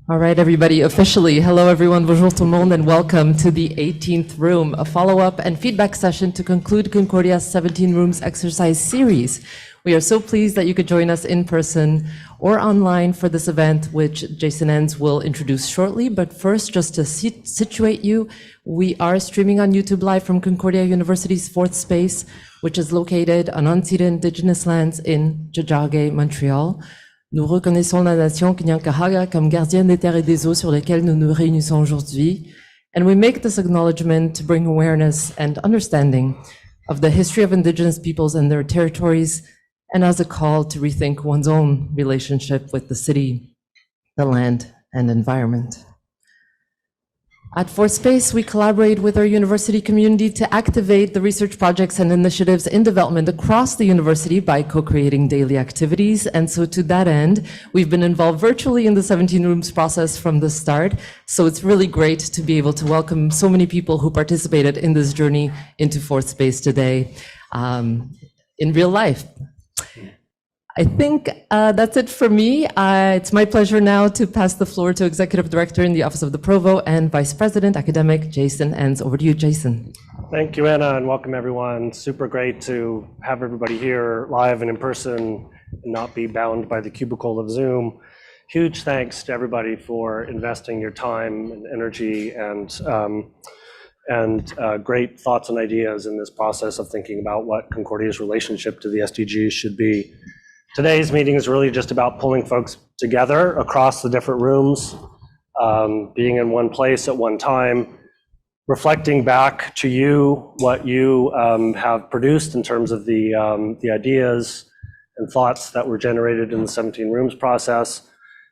All right, everybody, officially, hello everyone, bonjour tout le monde, and welcome to the 18th Room, a follow-up and feedback session to conclude Concordia's 17 Rooms exercise series. We are so pleased that you could join us in person or online for this event, which Jason Enns will introduce shortly. But first, just to situate you, we are streaming on YouTube Live from Concordia University's fourth space, which is located on unceded Indigenous lands in Tiohtià:ke, Montreal. Nous reconnaissons la nation Kanien'kehá:ka comme gardienne des terres et des eaux sur lesquelles nous nous réunissons aujourd'hui. And we make this acknowledgement to bring awareness and understanding of the history of Indigenous peoples and their territories, and as a call to rethink one's own relationship with the city, the land, and environment. At Fourth Space, we collaborate with our university community to activate the research projects and initiatives in development across the university by co-creating daily activities. And so to that end, we've been involved virtually in the 17 Rooms process from the start. So it's really great to be able to welcome so many people who participated in this journey into Fourth Space today in real life. I think that's it for me. It's my pleasure now to pass the floor to Executive Director in the Office of the Provost and Vice President Academic, Jason Enns. Over to you, Jason. Thank you, Anna, and welcome everyone. Super great to have everybody here live and in person and not be bound by the cubicle of Zoom. Huge thanks to everybody for investing your time and energy and great thoughts and ideas in this process of thinking about what Concordia's relationship to the SDGs should be. Today's meeting is really just about pulling folks together across the different rooms, being in one place at one time, reflecting back to you what you have produced in terms of the ideas and thoughts that were generated in the 17 Rooms process,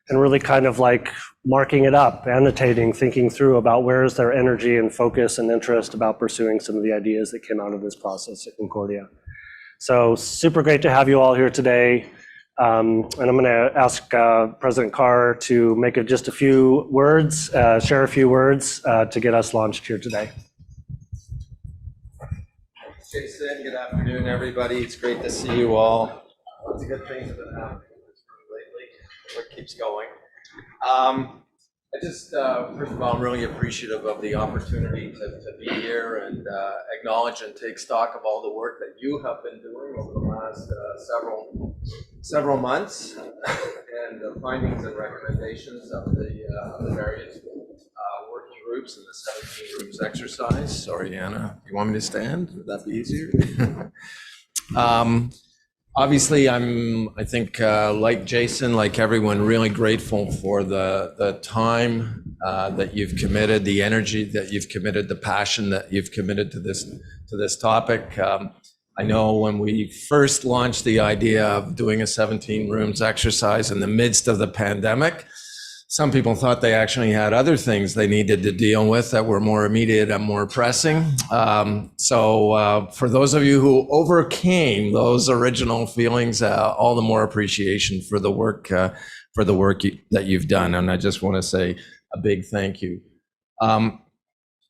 and really kind of like marking it up, annotating, thinking through about where is their energy and focus and interest about pursuing some of the ideas that came out of this process at Concordia. So super great to have you all here today. And I'm going to ask President Carr to make just a few words, share a few words to get us launched here today. Jason, good afternoon, everybody. It's great to see you all. Lots of good things have been happening lately. It keeps going. First of all, I'm really appreciative of the opportunity to be here and acknowledge and take stock of all the work that you have been doing over the last several months and the findings and recommendations of the various working groups in the 17 Rooms exercise. Sorry, Anna, you want me to stand? Would that be easier? Obviously, I think, like Jason, like everyone, really grateful for the time that you've committed, the energy that you've committed, the passion that you've committed to this topic. I know when we first launched the idea of doing a 17 Rooms exercise in the midst of the pandemic, some people thought they actually had other things they needed to deal with that were more immediate and more pressing. So for those of you who overcame those original feelings, all the more appreciation for the work that you've done. And I just want to say a big thank you. I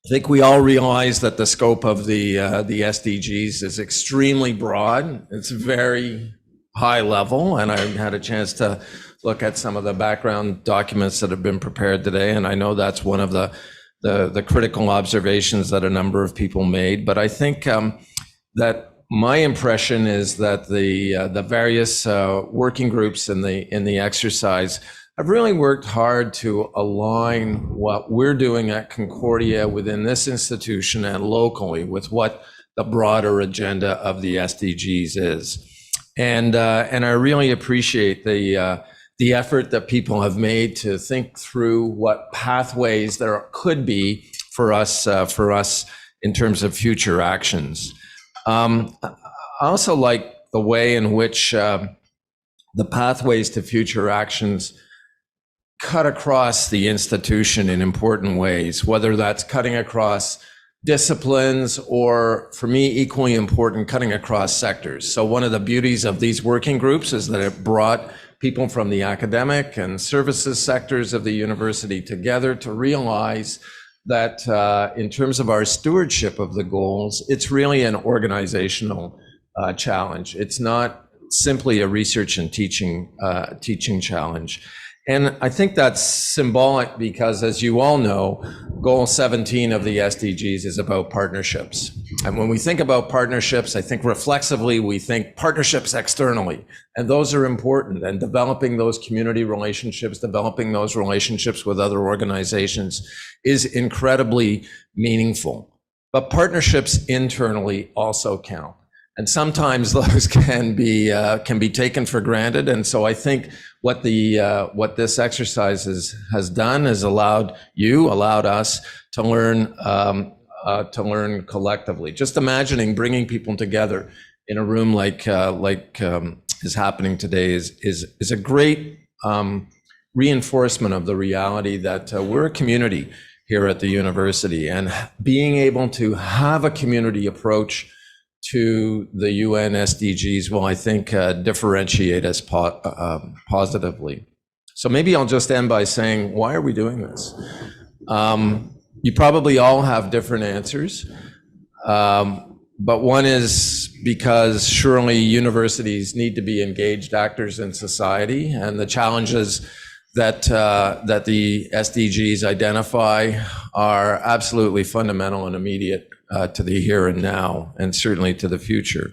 think we all realize that the scope of the SDGs is extremely broad. It's very high level, and I had a chance to look at some of the background documents that have been prepared today, and I know that's one of the critical observations that a number of people made. But I think that my impression is that the various working groups in the exercise have really worked hard to align what we're doing at Concordia within this institution and locally with what the broader agenda of the SDGs is. And I really appreciate the effort that people have made to think through what pathways there could be for us in terms of future actions. I also like the way in which the pathways to future actions cut across the institution in important ways, whether that's cutting across disciplines or, for me, equally important, cutting across sectors. So one of the beauties of these working groups is that it brought people from the academic and services sectors of the university together to realize that in terms of our stewardship of the goals, it's really an organizational challenge. It's not simply a research and teaching challenge. And I think that's symbolic because, as you all know, Goal 17 of the SDGs is about partnerships. And when we think about partnerships, I think reflexively, we think partnerships externally. And those are important. And developing those community relationships, developing those relationships with other organizations is incredibly meaningful. But partnerships internally also count. And sometimes those can be taken for granted. And so I think what this exercise has done is allowed us to learn collectively. Just imagining bringing people together in a room like is happening today is a great reinforcement of the reality that we're a community here at the university, and being able to have a community approach to the UN SDGs will, I think, differentiate us positively. So maybe I'll just end by saying, why are we doing this? You probably all have different answers, but one is because surely universities need to be engaged actors in society, and the challenges that the SDGs identify are absolutely fundamental and immediate to the here and now, and certainly to the future.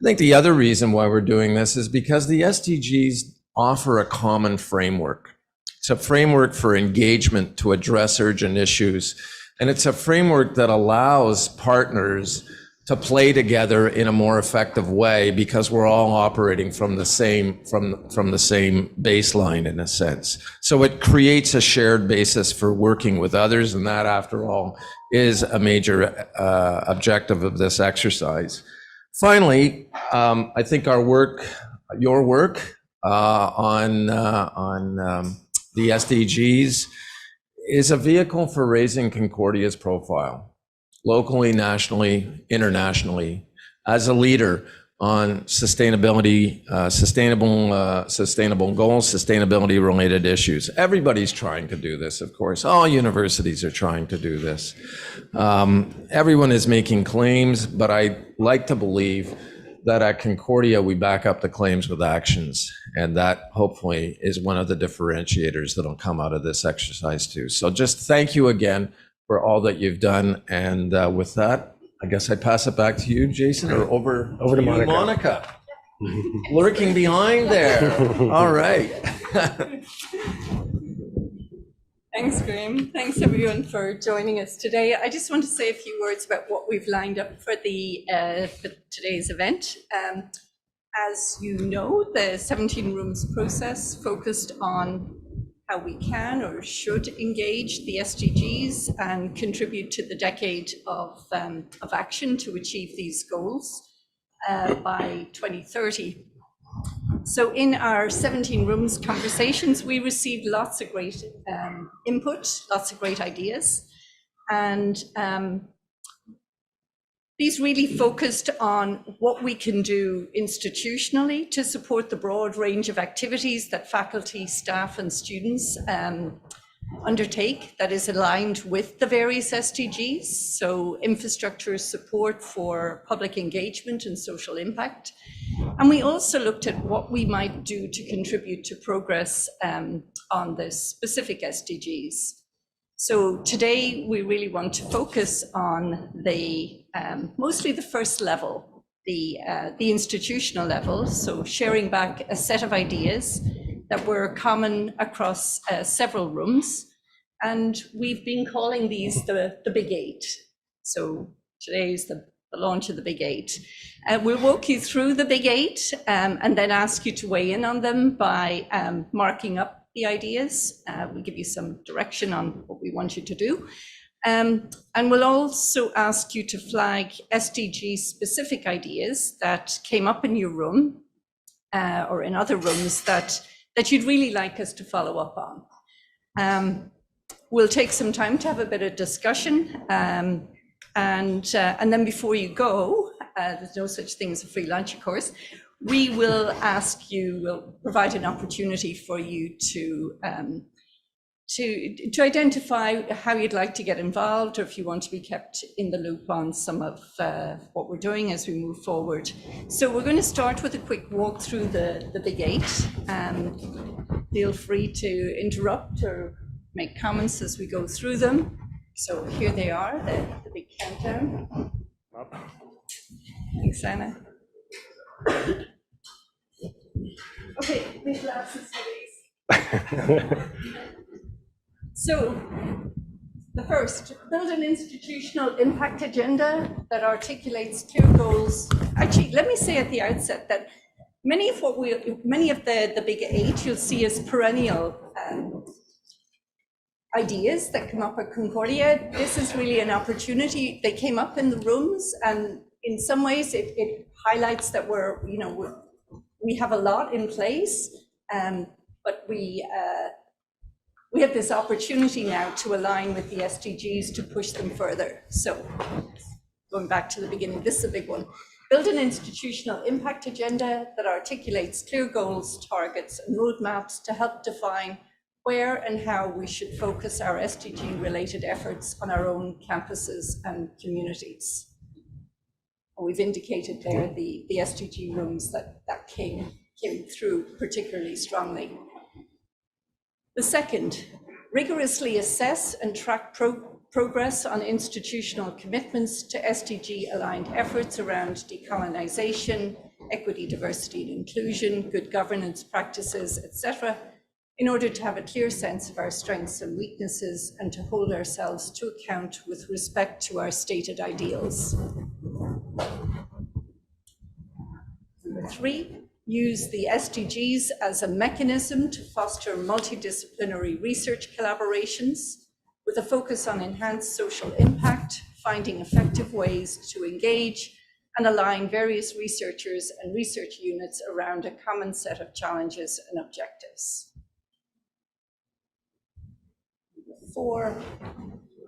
I think the other reason why we're doing this is because the SDGs offer a common framework. It's a framework for engagement to address urgent issues, and it's a framework that allows partners to play together in a more effective way because we're all operating from the same baseline, in a sense. So it creates a shared basis for working with others, and that, after all, is a major objective of this exercise. Finally, I think your work on the SDGs is a vehicle for raising Concordia's profile, locally, nationally, internationally, as a leader on sustainability, sustainable goals, sustainability-related issues. Everybody's trying to do this, of course. All universities are trying to do this. Everyone is making claims, but I like to believe that at Concordia, we back up the claims with actions, and that hopefully is one of the differentiators that'll come out of this exercise too. So just thank you again for all that you've done, and with that, I guess I pass it back to you, Jason, or over to you, Monica. Lurking behind there. All right. Thanks, Graham. Thanks, everyone, for joining us today. I just want to say a few words about what we've lined up for for today's event. As you know, the 17 Rooms process focused on how we can or should engage the SDGs and contribute to the decade of action to achieve these goals by 2030. So in our 17 Rooms conversations, we received lots of great input, lots of great ideas. And these really focused on what we can do institutionally to support the broad range of activities that faculty, staff, and students undertake that is aligned with the various SDGs. So infrastructure support for public engagement and social impact. And we also looked at what we might do to contribute to progress on the specific SDGs. So today we really want to focus on the mostly the first level, the institutional level. So sharing back a set of ideas that were common across several rooms, and we've been calling these the Big Eight. So today is the launch of the Big Eight. We'll walk you through the Big Eight and then ask you to weigh in on them by marking up the ideas. We'll give you some direction on what we want you to do. And we'll also ask you to flag SDG specific ideas that came up in your room or in other rooms that you'd really like us to follow up on. We'll take some time to have a bit of discussion. And then before you go, there's no such thing as a free lunch, of course. We will ask you, we'll provide an opportunity for you to to identify how you'd like to get involved, or if you want to be kept in the loop on some of what we're doing as we move forward. So we're going to start with a quick walk through the Big Eight. Feel free to interrupt or make comments as we go through them. So here they are, the big countdown. Thanks, Anna. Okay, big glasses, please. So, the first, build an institutional impact agenda that articulates clear goals. Actually, let me say at the outset that many of the Big Eight you'll see as perennial ideas that come up at Concordia. This is really an opportunity. They came up in the rooms, and in some ways it highlights that we have a lot in place, but we have this opportunity now to align with the SDGs to push them further. So going back to the beginning, this is a big one. Build an institutional impact agenda that articulates clear goals, targets, and roadmaps to help define where and how we should focus our SDG-related efforts on our own campuses and communities. We've indicated there the SDG rooms that came through particularly strongly. The second, rigorously assess and track progress on institutional commitments to SDG-aligned efforts around decolonization, equity, diversity, and inclusion, good governance practices, etc., in order to have a clear sense of our strengths and weaknesses and to hold ourselves to account with respect to our stated ideals. Number three, use the SDGs as a mechanism to foster multidisciplinary research collaborations with a focus on enhanced social impact, finding effective ways to engage and align various researchers and research units around a common set of challenges and objectives. 4,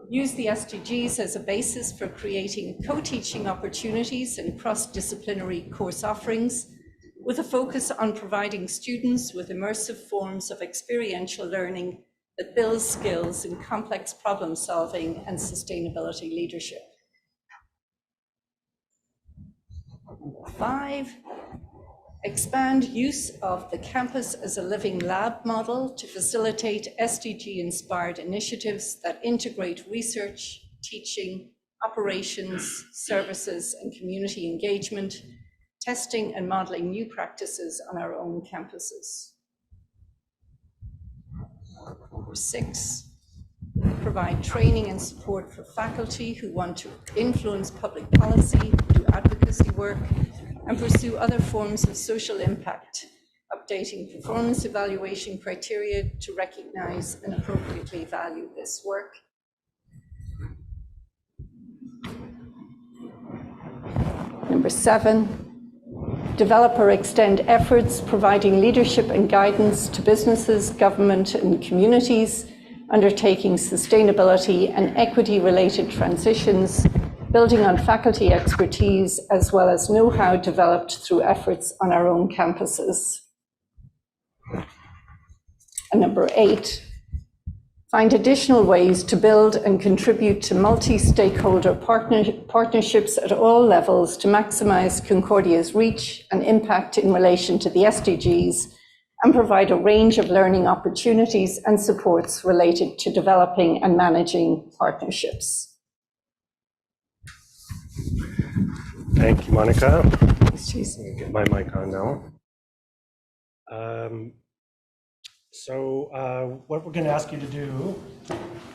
use the SDGs as a basis for creating co-teaching opportunities and cross-disciplinary course offerings with a focus on providing students with immersive forms of experiential learning that builds skills in complex problem solving and sustainability leadership. 5, expand use of the campus as a living lab model to facilitate SDG-inspired initiatives that integrate research, teaching, operations, services, and community engagement, testing and modeling new practices on our own campuses. Number 6, provide training and support for faculty who want to influence public policy, do advocacy work, and pursue other forms of social impact, updating performance evaluation criteria to recognize and appropriately value this work. Number 7, develop or extend efforts providing leadership and guidance to businesses, government, and communities undertaking sustainability and equity-related transitions, building on faculty expertise as well as know-how developed through efforts on our own campuses. And number 8, find additional ways to build and contribute to multi-stakeholder partnerships at all levels to maximize Concordia's reach and impact in relation to the SDGs and provide a range of learning opportunities and supports related to developing and managing partnerships. Thank you, Monica. Thanks, Jason. Let me get my mic on now. What we're going to ask you to do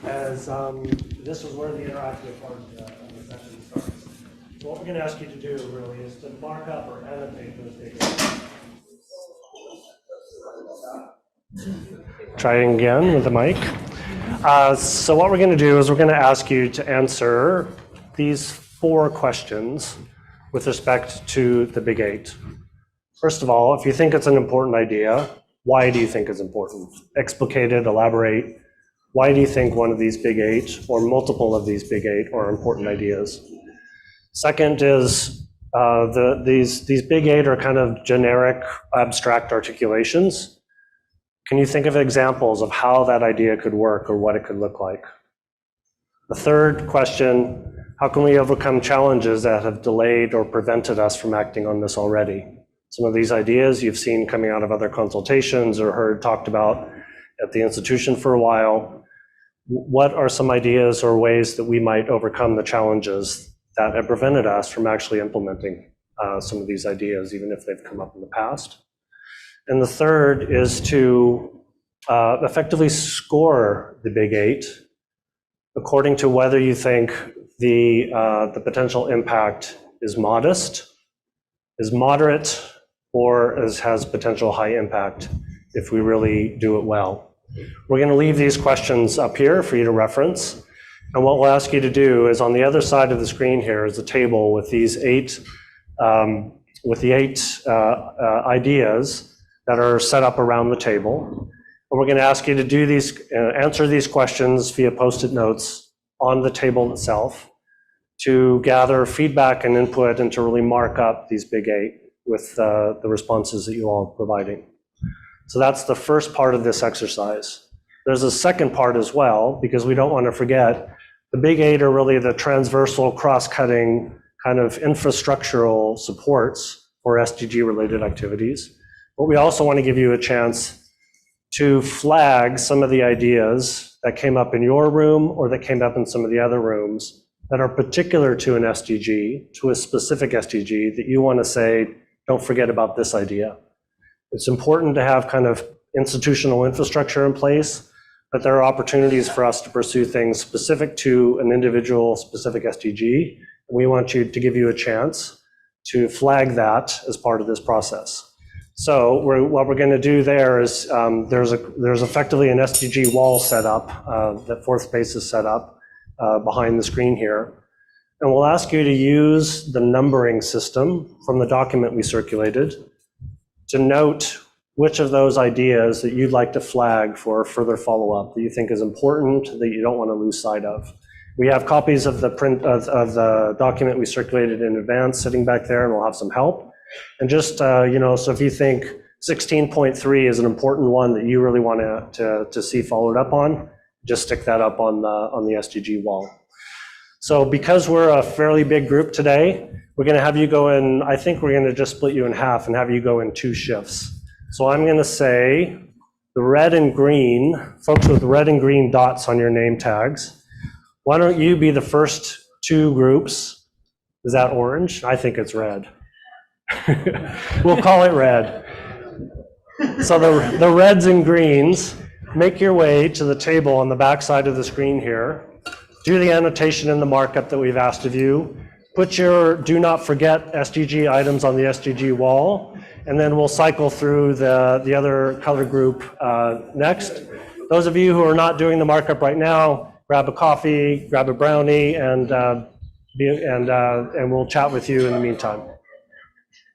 is, this is where the interactive part of the session starts. So what we're going to ask you to do really is to mark up or annotate those data. Try it again with the mic. So what we're going to do is we're going to ask you to answer these 4 questions with respect to the Big 8. First of all, if you think it's an important idea, why do you think it's important? Explicate it, elaborate. Why do you think one of these Big 8 or multiple of these Big 8 are important ideas? Second is these Big 8 are kind of generic, abstract articulations. Can you think of examples of how that idea could work or what it could look like? The third question, how can we overcome challenges that have delayed or prevented us from acting on this already? Some of these ideas you've seen coming out of other consultations or heard talked about at the institution for a while. What are some ideas or ways that we might overcome the challenges that have prevented us from actually implementing some of these ideas, even if they've come up in the past? And the third is to effectively score the Big 8 according to whether you think the potential impact is modest, is moderate, or has potential high impact if we really do it well. We're going to leave these questions up here for you to reference. And what we'll ask you to do is on the other side of the screen here is a table with these eight ideas that are set up around the table. And we're going to ask you to do these, answer these questions via Post-it notes on the table itself to gather feedback and input and to really mark up these Big 8 with the responses that you all are providing. So that's the first part of this exercise. There's a second part as well, because we don't want to forget the Big 8 are really the transversal, cross-cutting kind of infrastructural supports for SDG-related activities. But we also want to give you a chance to flag some of the ideas that came up in your room or that came up in some of the other rooms that are particular to an SDG, to a specific SDG, that you want to say, don't forget about this idea. It's important to have kind of institutional infrastructure in place, but there are opportunities for us to pursue things specific to an individual specific SDG. We want to give you a chance to flag that as part of this process. So what we're going to do there is there's effectively an SDG wall set up that Fourth Space is set up behind the screen here. And we'll ask you to use the numbering system from the document we circulated to note which of those ideas that you'd like to flag for further follow-up that you think is important, that you don't want to lose sight of. We have copies of the the document we circulated in advance sitting back there, and we'll have some help. And just, so if you think 16.3 is an important one that you really want to see followed up on, just stick that up on the SDG wall. So because we're a fairly big group today, we're going to have you go in, I think we're going to just split you in half and have you go in 2 shifts. So I'm going to say the red and green, folks with red and green dots on your name tags, why don't you be the first 2 groups? Is that orange? I think it's red. We'll call it red. So the reds and greens, make your way to the table on the back side of the screen here. Do the annotation and the markup that we've asked of you. Put your do not forget SDG items on the SDG wall, and then we'll cycle through the other color group next. Those of you who are not doing the markup right now, grab a coffee, grab a brownie, and we'll chat with you in the meantime.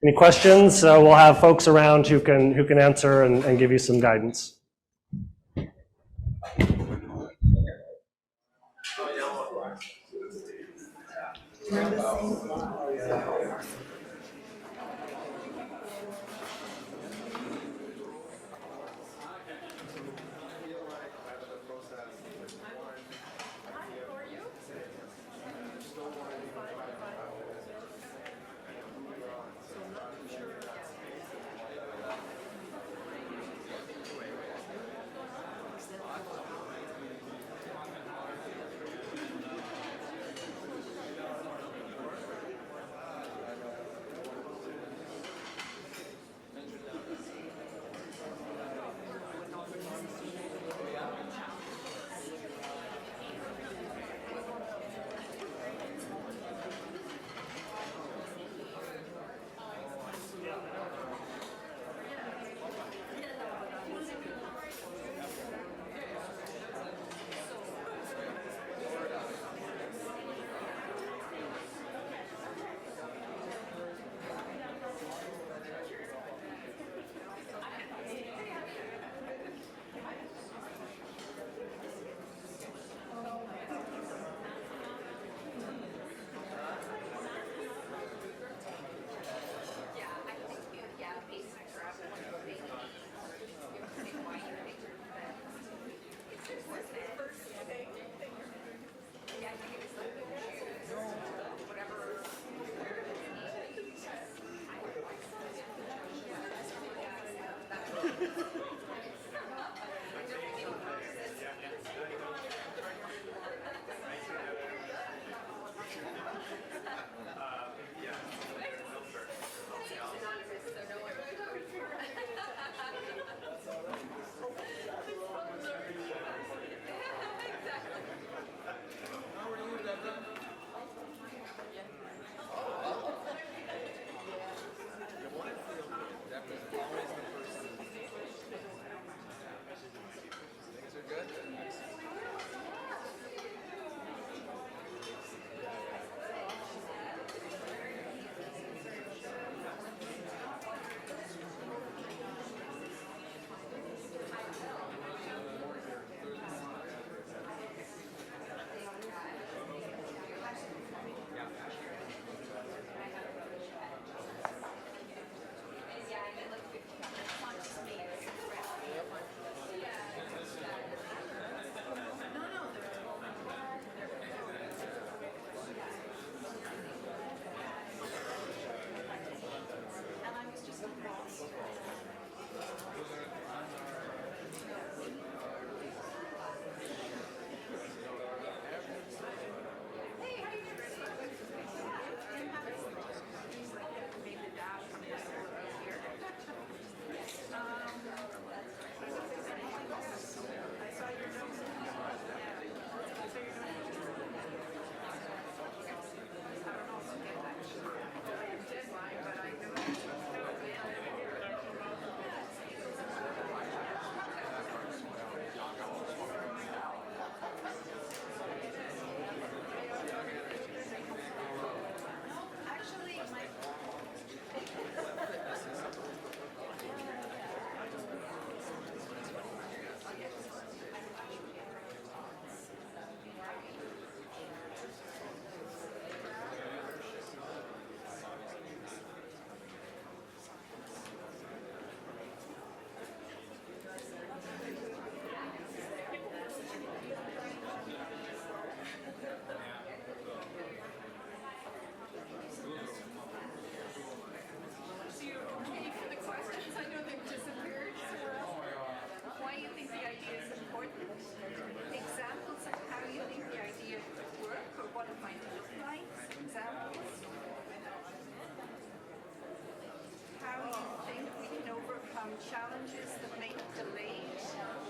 Any questions? We'll have folks around who can answer and give you some guidance. Things are good? So you're okay for the questions? I know they've disappeared. Why you think the idea is important? Examples of how you think the idea could work or what it might look like? Examples? How you think we can overcome challenges that may have delayed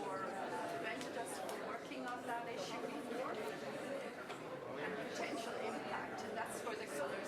or prevented us from working on that issue before? And potential impact, and that's for the colours.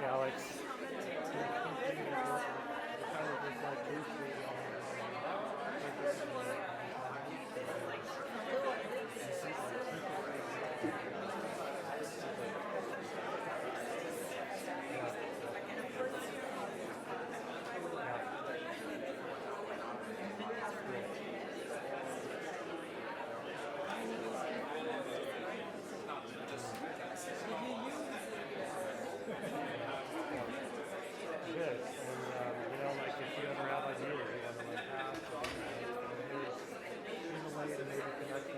Alex. Good. And, like if you ever have ideas, you want to like ask, there's a way to maybe connect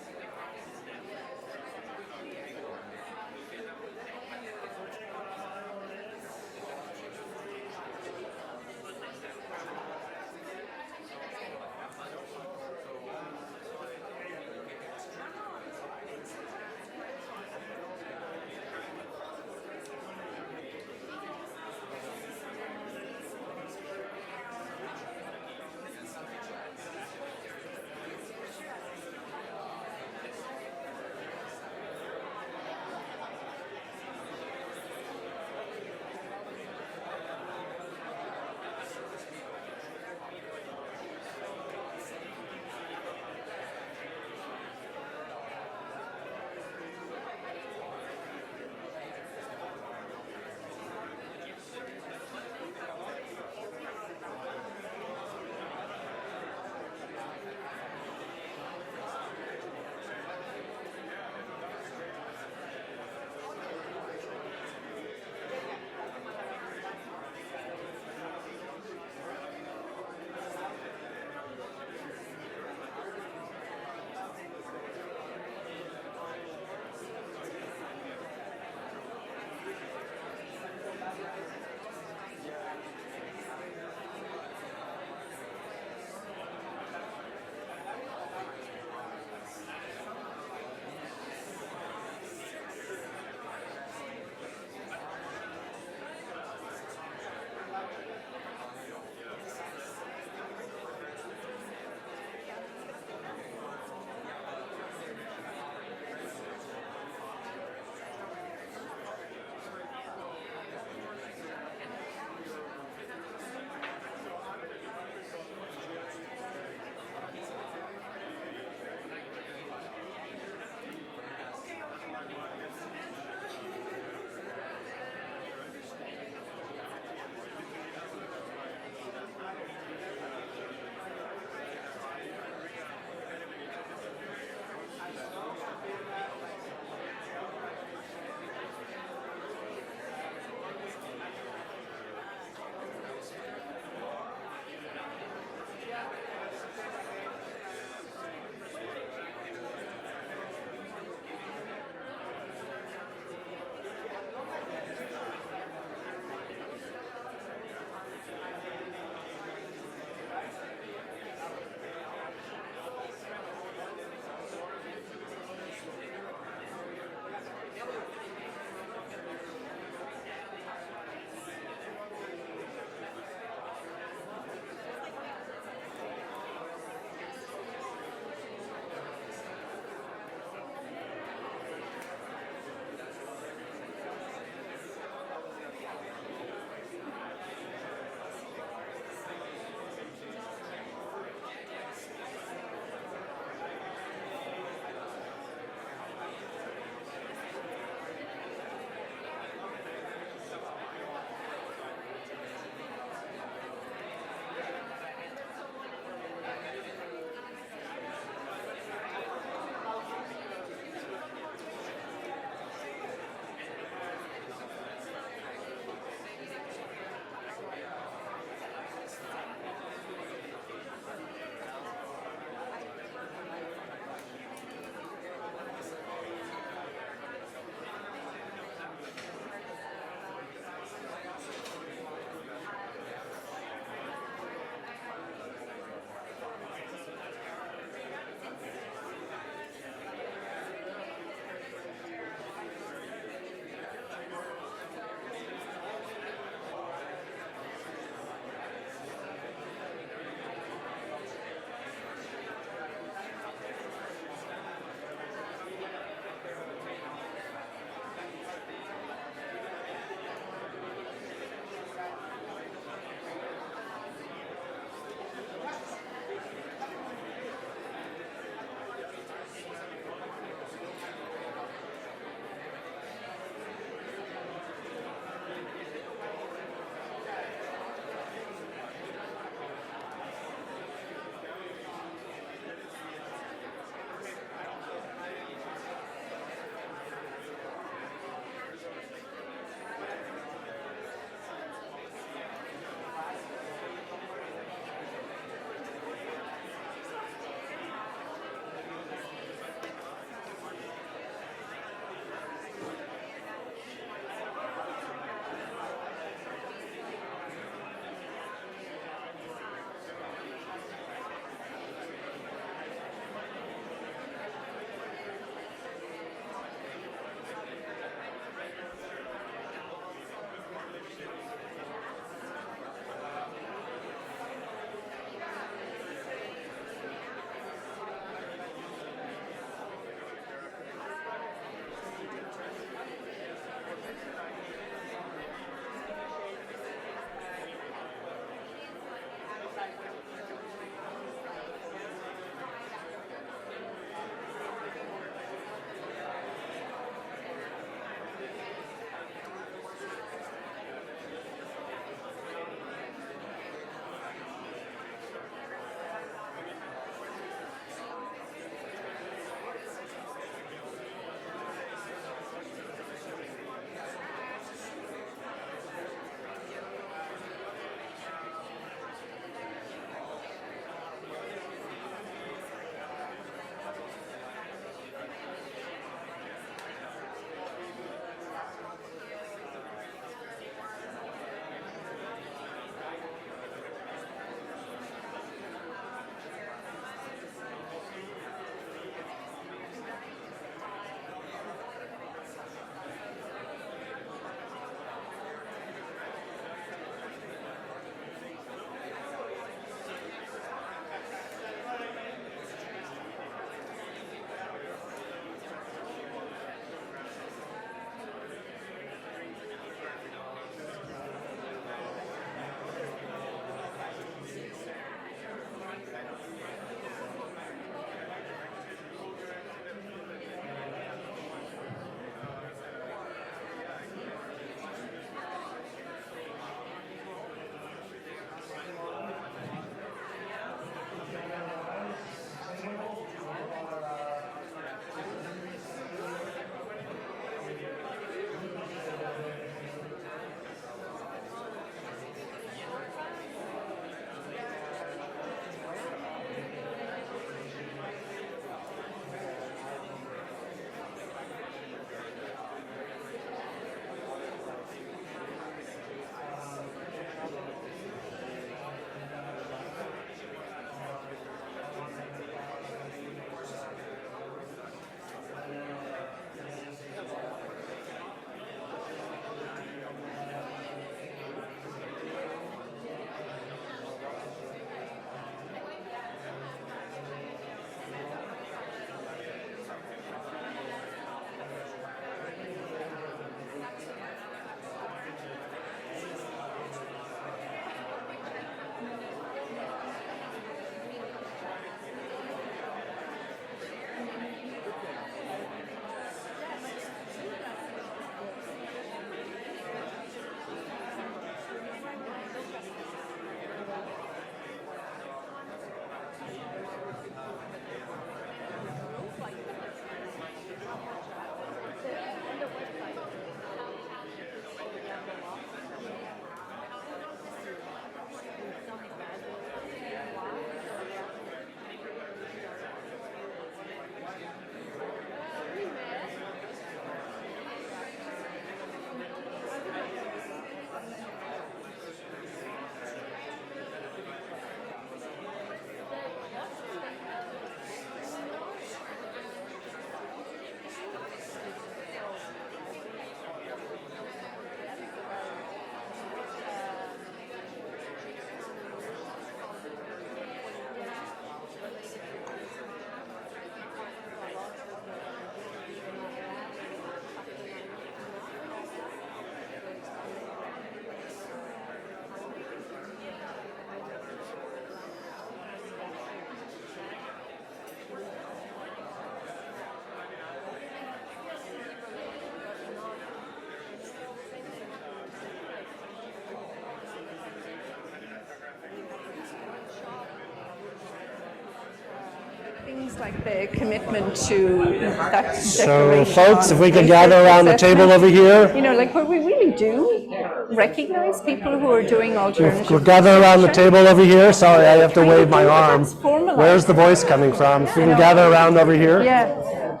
looks like the commitment to that So declaration folks, on if we could research gather around the assessment, table over here. you know, like where we really do recognize people who are doing alternative We'll gather around the research. table over here. Sorry, I have to wave my arm. That's formalized. Where's the voice coming from? If we can gather around over here. Yeah.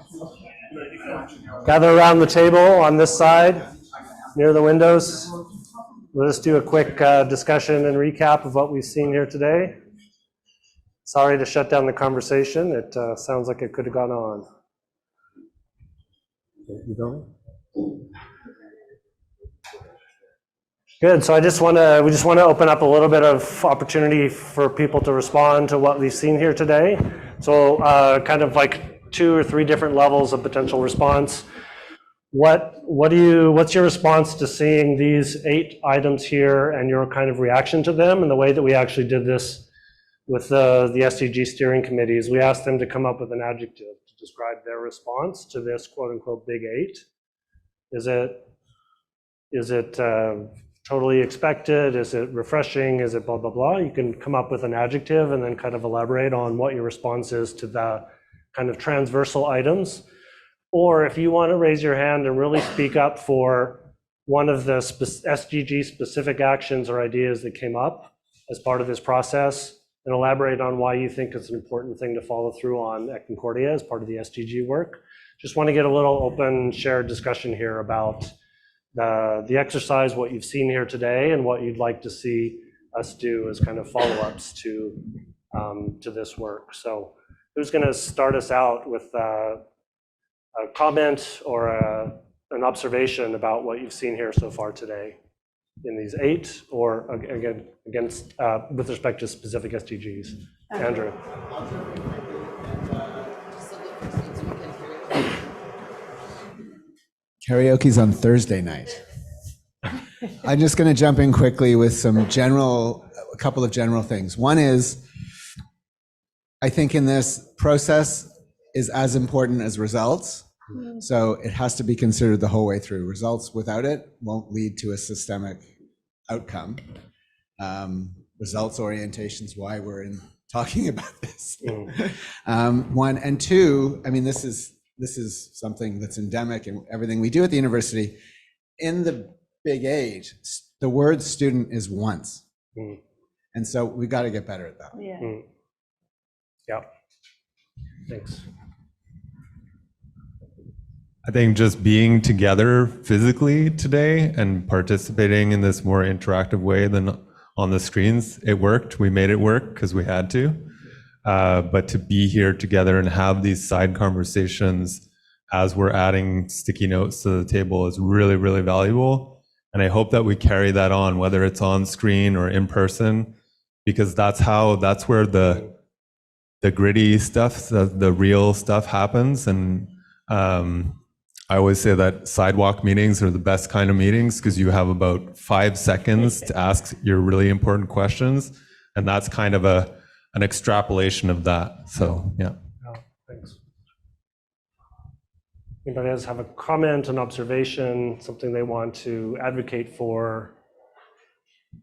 Gather around the table on this side, near the windows. We'll just do a quick discussion and recap of what we've seen here today. Sorry to shut down the conversation. It sounds like it could have gone on. You going? Good. So we just want to open up a little bit of opportunity for people to respond to what we've seen here today. So kind of like 2 or 3 different levels of potential response. What's your response to seeing these 8 items here and your kind of reaction to them? And the way that we actually did this with the SDG steering committees, we asked them to come up with an adjective to describe their response to this quote unquote big 8. Is it totally expected? Is it refreshing? Is it blah, blah, blah? You can come up with an adjective and then kind of elaborate on what your response is to the kind of transversal items. Or if you want to raise your hand and really speak up for one of the SDG specific actions or ideas that came up as part of this process, and elaborate on why you think it's an important thing to follow through on at Concordia as part of the SDG work. Just want to get a little open, shared discussion here about the exercise, what you've seen here today, and what you'd like to see us do as kind of follow-ups to this work. So who's going to start us out with a comment or an observation about what you've seen here so far today in these 8, or again, against with respect to specific SDGs? Andrew. Karaoke's on Thursday night. I'm just going to jump in quickly with a couple of general things. One is, I think in this process is as important as results. So it has to be considered the whole way through. Results without it won't lead to a systemic outcome. Results orientation's why we're talking about this. One, and two, I mean, this is something that's endemic in everything we do at the university. In the big 8, the word student is once. And so we've got to get better at that. Yeah. Yeah. Thanks. I think just being together physically today and participating in this more interactive way than on the screens, it worked. We made it work because we had to. But to be here together and have these side conversations as we're adding sticky notes to the table is really, really valuable. And I hope that we carry that on, whether it's on screen or in person, because that's where the gritty stuff, the real stuff happens. And I always say that sidewalk meetings are the best kind of meetings because you have about 5 seconds to ask your really important questions. And that's kind of an extrapolation of that. So, yeah. Thanks. Anybody else have a comment, an observation, something they want to advocate for?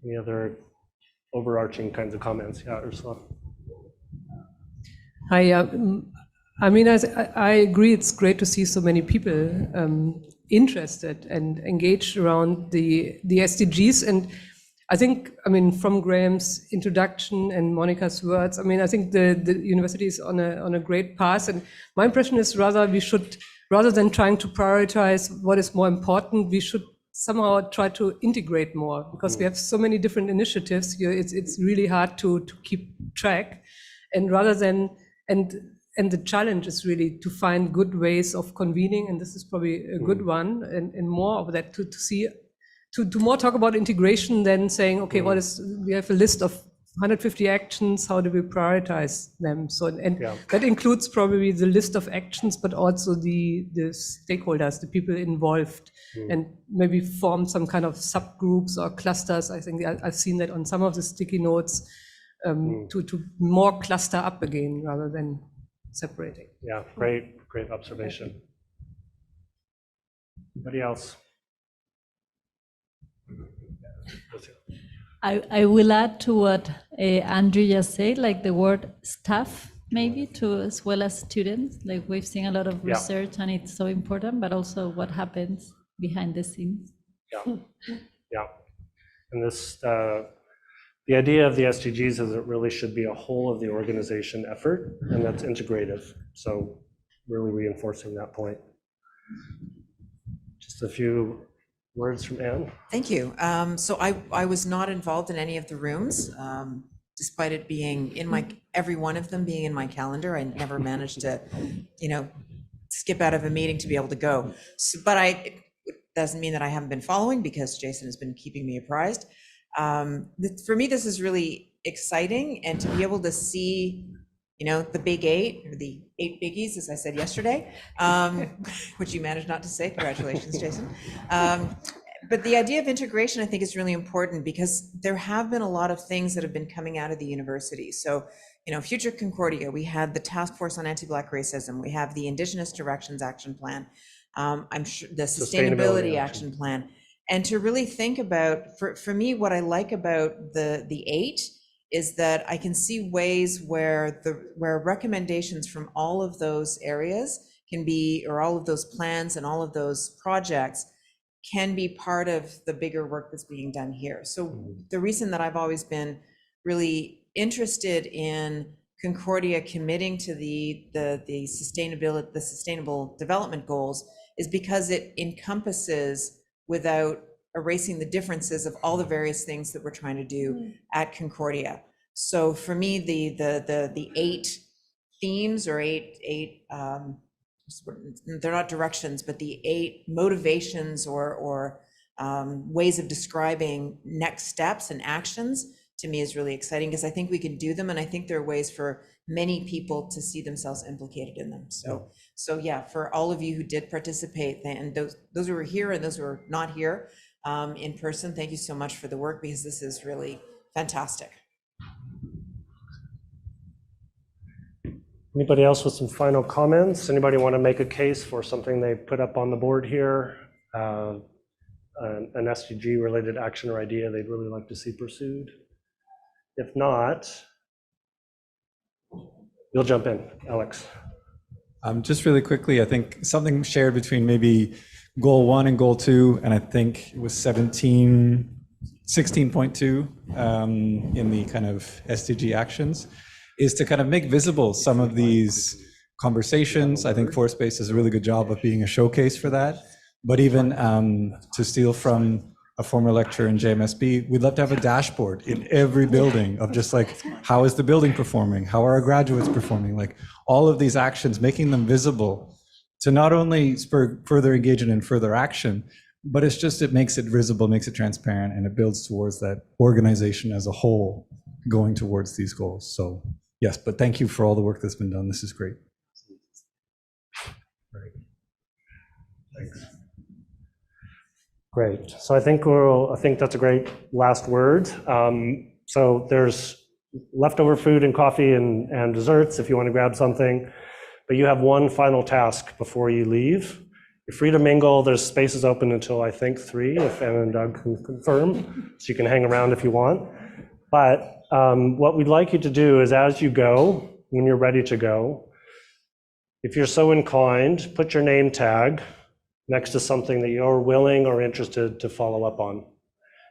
Any other overarching kinds of comments? Yeah, Ursula. Hi, I mean, I agree. It's great to see so many people interested and engaged around the SDGs. And I think, I mean, from Graham's introduction and Monica's words, I mean, I think the university is on a great path. And my impression is rather than trying to prioritize what is more important, we should somehow try to integrate more, because we have so many different initiatives. It's really hard to keep track. And rather than, and the challenge is really to find good ways of convening, and this is probably a good one, and more of that to see, to more talk about integration than saying, okay, we have a list of 150 actions, how do we prioritize them? So, that includes probably the list of actions, but also the stakeholders, the people involved, and maybe form some kind of subgroups or clusters. I think I've seen that on some of the sticky notes, to more cluster up again rather than separating. Yeah, great observation. Anybody else? I will add to what Andrew just said, like the word staff. maybe to as well as students. Like we've seen a lot of Yeah. research and it's so important, but also what happens behind the scenes. Yeah, yeah. And this, the idea of the SDGs is it really should be a whole of the organization effort, and that's integrative. So really reinforcing that point. Just a few words from Anne. Thank you. So I was not involved in any of the rooms, despite it being in my, every one of them being in my calendar. I never managed to, skip out of a meeting to be able to go. So, but it doesn't mean that I haven't been following because Jason has been keeping me apprised. For me, this is really exciting, and to be able to see, the big 8 or the 8 biggies, as I said yesterday, which you managed not to say. Congratulations, Jason. But the idea of integration, I think, is really important because there have been a lot of things that have been coming out of the university. So, Future Concordia, we had the Task Force on Anti-Black Racism, we have the Indigenous Directions Action Plan, I'm sure the Sustainability Action Plan. And to really think about, for me, what I like about the 8 is that I can see ways where recommendations from all of those areas can be, or all of those plans and all of those projects can be part of the bigger work that's being done here. So the reason that I've always been really interested in Concordia committing to the sustainable development goals is because it encompasses, without erasing the differences of all the various things that we're trying to do at Concordia. So for me, the 8 themes or 8 they're not directions, but the 8 motivations or ways of describing next steps and actions, to me is really exciting because I think we can do them, and I think there are ways for many people to see themselves implicated in them. So yeah, for all of you who did participate, and those who were here and those who are not here in person, thank you so much for the work, because this is really fantastic. Anybody else with some final comments? Anybody want to make a case for something they put up on the board here? An SDG related action or idea they'd really like to see pursued? If not, you'll jump in, Alex. Just really quickly, I think something shared between maybe goal 1 and goal 2, and I think it was 16.2 in the kind of SDG actions, is to kind of make visible some of these conversations. I think Force-Based does a really good job of being a showcase for that. But even to steal from a former lecturer in JMSB, we'd love to have a dashboard in every building of just like, how is the building performing? How are our graduates performing? Like all of these actions, making them visible to not only spur further engagement and further action, but it makes it visible, makes it transparent, and it builds towards that organization as a whole going towards these goals. So yes, but thank you for all the work that's been done. This is great. Great. Thanks. Great. So I think that's a great last word. So there's leftover food and coffee and desserts if you want to grab something, but you have one final task before you leave. You're free to mingle. There's spaces open until I think 3, if Anna and Doug can confirm, so you can hang around if you want. But what we'd like you to do is, as you go, when you're ready to go, if you're so inclined, put your name tag next to something that you're willing or interested to follow up on.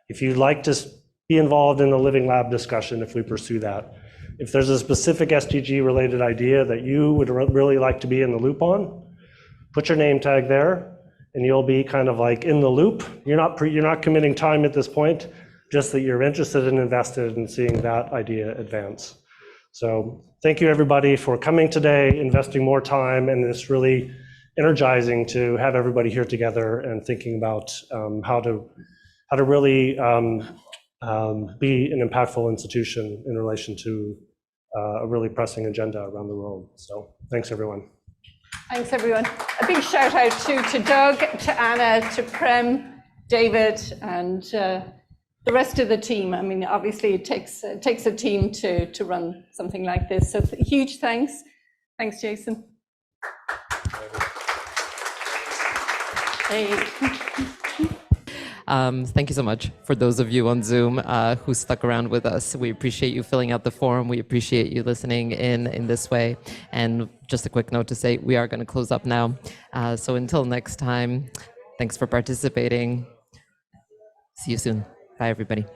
If you'd like to be involved in the Living Lab discussion, if we pursue that. If there's a specific SDG related idea that you would really like to be in the loop on, put your name tag there and you'll be kind of like in the loop. You're not committing time at this point, just that you're interested and invested in seeing that idea advance. So thank you everybody for coming today, investing more time, and it's really energizing to have everybody here together and thinking about how to really be an impactful institution in relation to a really pressing agenda around the world. So thanks everyone. Thanks everyone. A big shout out to Doug, to Anna, to Prem, David, and the rest of the team. I mean, obviously it takes a team to run something like this. So huge thanks. Thanks, Jason. Hey. Thank you so much for those of you on Zoom who stuck around with us. We appreciate you filling out the form. We appreciate you listening in this way. And just a quick note to say, we are going to close up now. So until next time, thanks for participating. See you soon. Bye, everybody.